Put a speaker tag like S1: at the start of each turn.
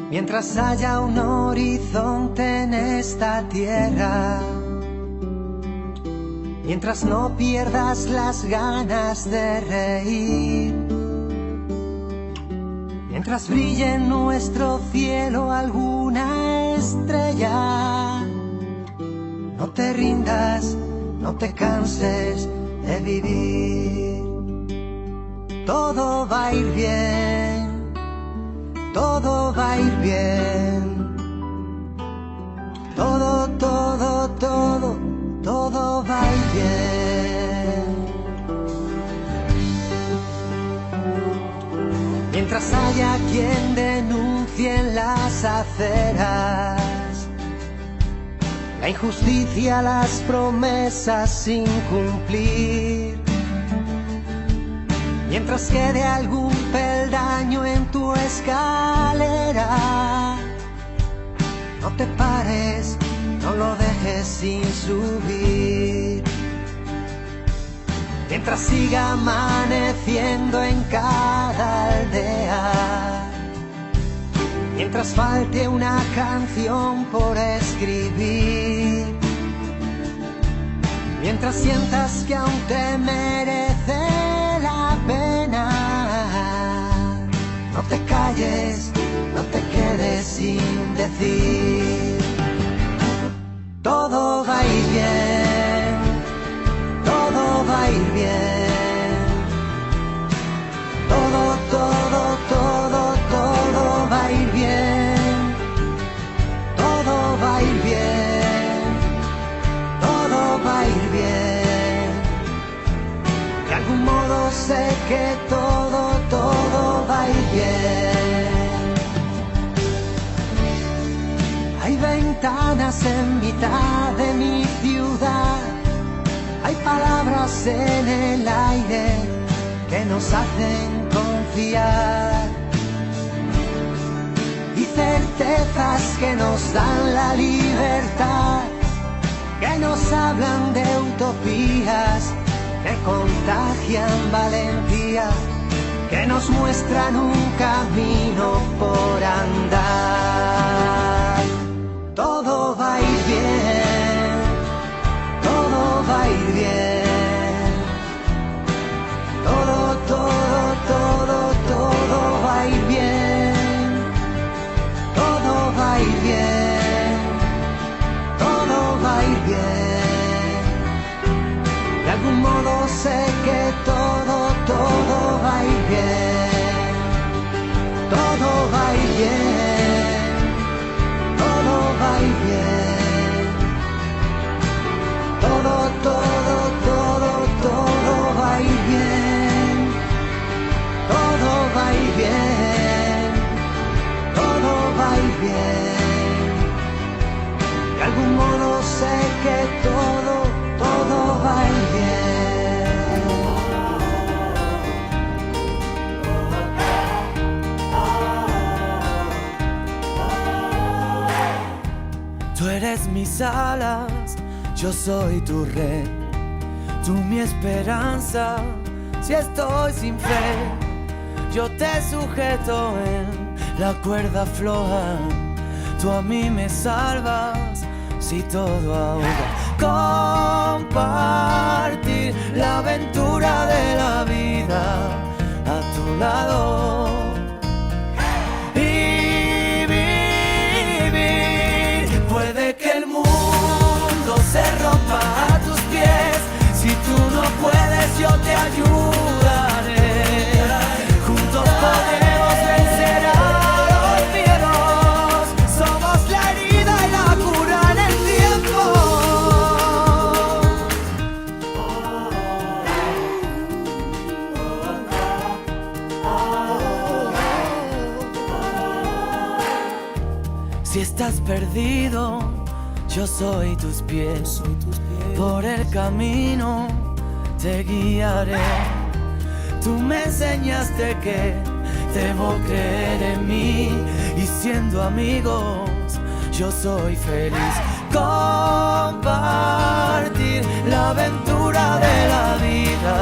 S1: Mientras haya un horizonte en esta tierra, mientras no pierdas las ganas de reír, mientras brille en nuestro cielo alguna estrella, no te rindas, no te canses de vivir. Todo va a ir bien, todo va a ir bien. Todo, todo, todo, todo va a ir bien. Mientras haya quien denuncie en las aceras la injusticia, las promesas sin cumplir, mientras quede algún peldaño en tu escalera, no te pares, no lo dejes sin subir. Mientras siga amaneciendo en cada aldea, mientras falte una canción por escribir, mientras sientas que aún te merece la pena, no te calles, no te quedes sin decir. Todo va a ir bien, todo va a ir bien. Todo, todo, todo, todo va a ir bien. Todo va a ir bien, todo va a ir bien. De algún modo sé que todo, todo va a ir bien. Hay ventanas en mitad de mi ciudad, hay palabras en el aire que nos hacen confiar y certezas que nos dan la libertad, que nos hablan de utopías, que contagian valentía, que nos muestran un camino por andar. Todo va a ir bien, todo va a ir bien. Todo, todo, todo, todo va a ir bien. Todo va a ir bien, todo va a ir bien. De algún modo sé que todo, todo va a ir bien. Todo va a ir bien, todo va a ir bien. Todo, todo, todo, todo va a ir bien. Todo va a ir bien, todo va a ir bien. De algún modo sé que todo, todo va a ir bien.
S2: Tú eres mis alas, yo soy tu red, tú mi esperanza. Si estoy sin fe, yo te sujeto en la cuerda floja. Tú a mí me salvas si todo ahoga. Compartir la aventura de la vida a tu lado. Y vivir. Puede que el mundo se rompa a tus pies. Si tú no puedes, yo te ayudaré. Juntos podemos vencer a los miedos. Somos la herida y la cura en el tiempo. Si estás perdido, yo soy tus pies. Por el camino te guiaré. Tú me enseñaste que debo creer en mí. Y siendo amigos, yo soy feliz. Compartir la aventura de la vida